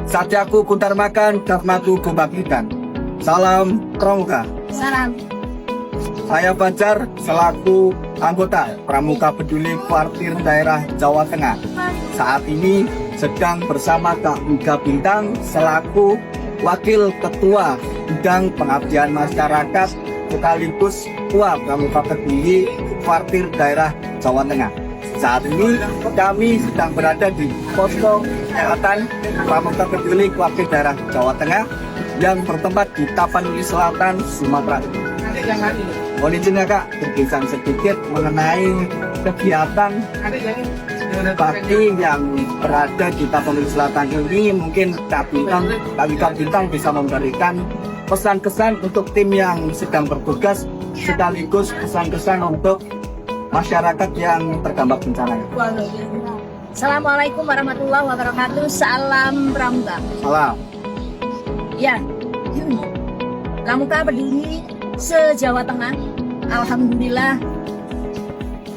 Satyaku kuntar makan, karmaku kubagikan. Salam Pramuka. Salam. Saya Fajar selaku anggota Pramuka Peduli Kuartir Daerah Jawa Tengah. Saat ini sedang bersama Kak Wika Bintang selaku Wakil Ketua Bidang Pengabdian Masyarakat sekaligus Ketua Pramuka Peduli Kuartir Daerah Jawa Tengah. Saat ini kami sedang berada di posko kesehatan Pramuka Peduli Kuartir Daerah Jawa Tengah yang bertempat di Tapanuli Selatan, Sumatera. Mohon izin ya Kak, berbincang sedikit mengenai kegiatan bakti yang berada di Tapanuli Selatan ini. Mungkin Kak Wika Bintang bisa memberikan pesan-kesan untuk tim yang sedang bertugas sekaligus pesan-kesan untuk masyarakat yang terdampak bencana. Assalamualaikum warahmatullahi wabarakatuh. Salam Pramuka. Salam. Ya, Pramuka Peduli se-Jawa Tengah, alhamdulillah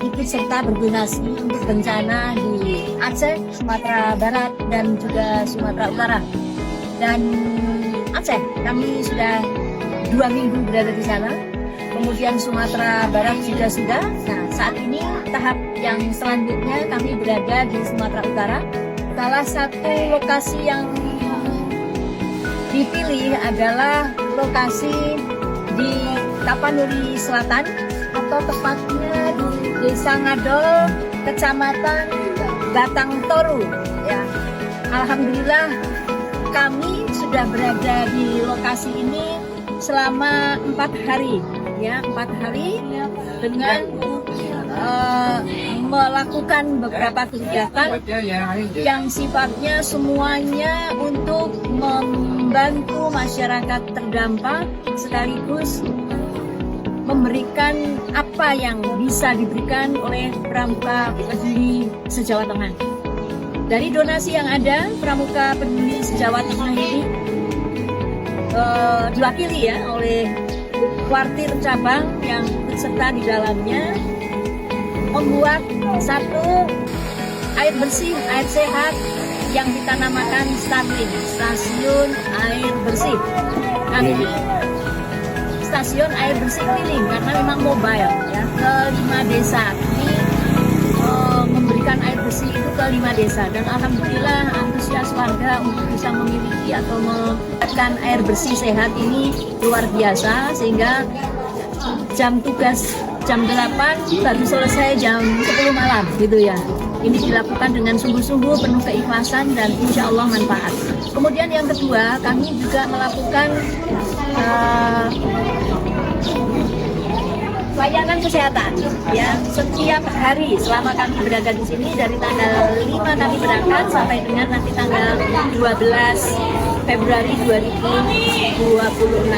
ikut serta berdonasi untuk bencana di Aceh, Sumatera Barat, dan juga Sumatera Utara. Dan Aceh, kami sudah 2 minggu berada di sana. Kemudian Sumatera Barat juga sudah. Nah, saat ini tahap yang selanjutnya kami berada di Sumatera Utara. Salah satu lokasi yang dipilih adalah lokasi di Tapanuli Selatan, atau tepatnya di Desa Ngadol, Kecamatan Batang Toru. Ya, alhamdulillah kami sudah berada di lokasi ini selama 4 hari. Ya, 4 hari dengan melakukan beberapa kegiatan yang sifatnya semuanya untuk membantu masyarakat terdampak sekaligus memberikan apa yang bisa diberikan oleh Pramuka Peduli se-Jawa Tengah. Dari donasi yang ada, Pramuka Peduli se-Jawa Tengah ini diwakili ya oleh kuartir cabang yang berserta di dalamnya membuat satu air bersih, air sehat yang kita namakan Starling, stasiun air bersih. Kami stasiun air bersih keliling karena memang mobile ya, ke 5 desa. Ini memberikan air bersih itu ke 5 desa, dan alhamdulillah antusias warga untuk bisa memiliki atau mendapatkan air bersih sehat ini luar biasa, sehingga jam tugas jam 8 baru selesai jam 10 malam gitu ya. Ini dilakukan dengan sungguh-sungguh, penuh keikhlasan, dan insya Allah manfaat. Kemudian yang kedua, kami juga melakukan layanan kesehatan ya, setiap hari selama kami berada di sini, dari tanggal 5 kami berangkat sampai dengan nanti tanggal 12 Februari 2026.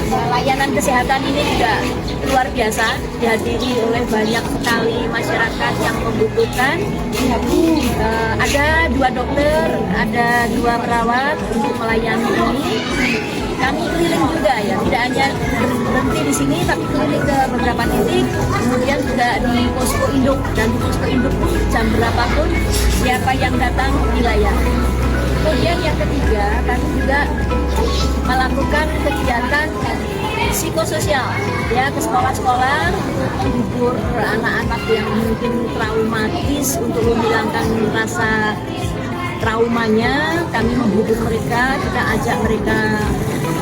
Layanan kesehatan ini juga luar biasa, dihadiri oleh banyak sekali masyarakat yang membutuhkan. Ada 2 dokter, ada 2 perawat untuk melayani ini. Kami keliling juga ya, tidak hanya berhenti di sini, tapi keliling ke beberapa titik. Kemudian juga di posko induk, dan di posko induk jam berapapun siapa yang datang dilayani. Kemudian yang ketiga, kami juga melakukan kegiatan psikososial ya, ke sekolah-sekolah untuk menghibur anak-anak yang mungkin traumatis, untuk menghilangkan rasa traumanya. Kami menghibur mereka, kita ajak mereka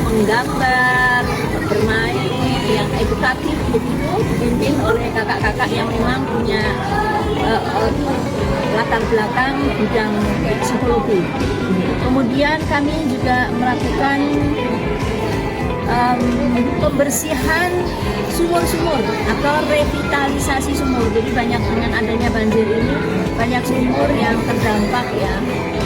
menggambar, bermain yang edukatif begitu, dipimpin oleh kakak-kakak yang memang punya latar belakang bidang psikologi. Kemudian kami juga melakukan pembersihan sumur-sumur atau revitalisasi sumur. Jadi banyak, dengan adanya banjir ini, banyak sumur yang terdampak ya,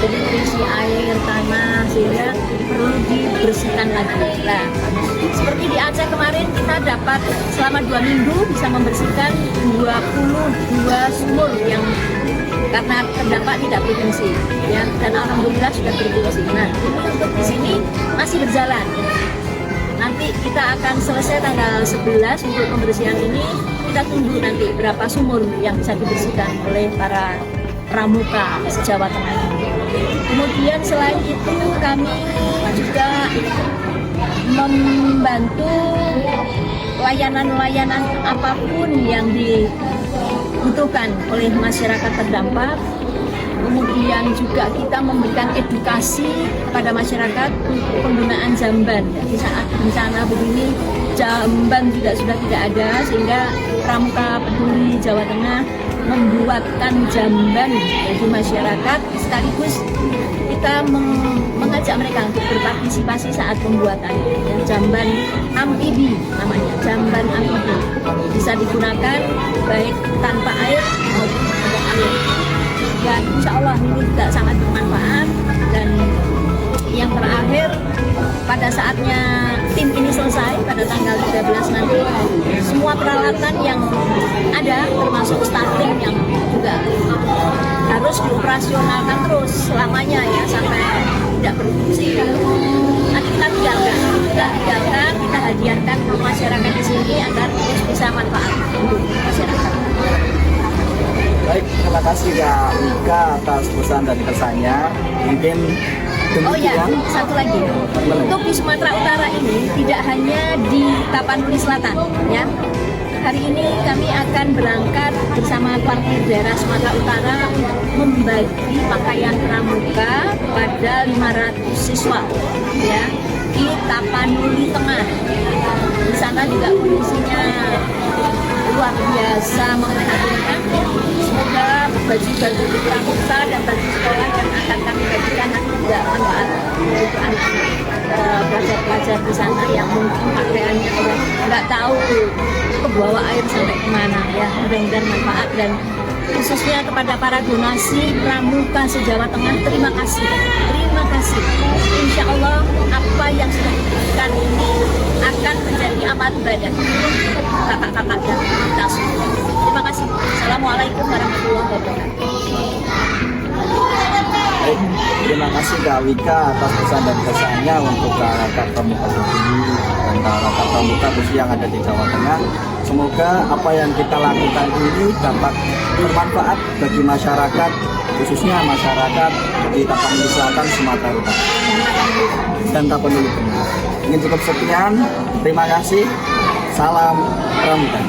jadi terisi air tanah sehingga perlu dibersihkan lagi. Nah, seperti di Aceh kemarin kita dapat selama 2 minggu bisa membersihkan 22 sumur yang karena terdampak tidak berfungsi ya, dan alhamdulillah sudah berfungsi. Nah, ini untuk di sini masih berjalan. Nanti kita akan selesai tanggal 11 untuk pembersihan ini. Kita tunggu nanti berapa sumur yang bisa dibersihkan oleh para pramuka se-Jawa Tengah. Kemudian selain itu kami juga membantu layanan-layanan apapun yang dibutuhkan oleh masyarakat terdampak. Kemudian juga kita memberikan edukasi kepada masyarakat untuk penggunaan jamban. Di saat bencana begini, jamban juga sudah tidak ada, sehingga Pramuka Peduli Jawa Tengah membuatkan jamban bagi masyarakat, sekaligus kita mengajak mereka untuk berpartisipasi saat pembuatan jamban amfibi, namanya jamban amfibi, bisa digunakan baik tanpa air maupun ada air. Dan insya Allah ini juga sangat bermanfaat. Dan yang terakhir, pada saatnya tim ini selesai pada tanggal 13 nanti, semua peralatan yang ada termasuk starting yang juga harus dioperasionalkan terus selamanya ya, sampai tidak berfungsi. Nanti kita tinggalkan, kita hadiahkan ke masyarakat di sini agar terus bisa manfaat untuk masyarakat. Baik, terima kasih Kak Wika atas pesan dan kesannya. Mungkin Oh ya, demikian. satu lagi. Untuk di Sumatera Utara ini tidak hanya di Tapanuli Selatan, ya. Hari ini kami akan berangkat bersama Partir Daerah Sumatera Utara membagi pakaian pramuka pada 500 siswa, ya, di Tapanuli Tengah. Di sana juga kondisinya luar biasa memprihatinkan. Semoga baju-baju pramuka dan baju sekolah yang akan kami bagikan nanti juga manfaat untuk anak-anak pelajar-pelajar di sana yang mungkin pakaiannya nggak tahu kebawa air sampai kemana, ya. Mudah-mudahan manfaat. Dan khususnya kepada para donasi pramuka se-Jawa Tengah, terima kasih. Insya Allah apa yang sudah diberikan ini akan menjadi amal ibadah untuk kakak-kakak dan kita semua. Terima kasih. Assalamualaikum warahmatullahi wabarakatuh. Baik, terima kasih Kak Wika atas pesan dan kesannya untuk kakak pramuka peduli dan kakak pramuka khususnya yang ada di Jawa Tengah. Semoga apa yang kita lakukan ini dapat bermanfaat bagi masyarakat, khususnya masyarakat di Tapanuli Selatan, Sumatera Utara dan Tapanuli Tengah. Ingin cukup sekian, terima kasih. Salam pramuka.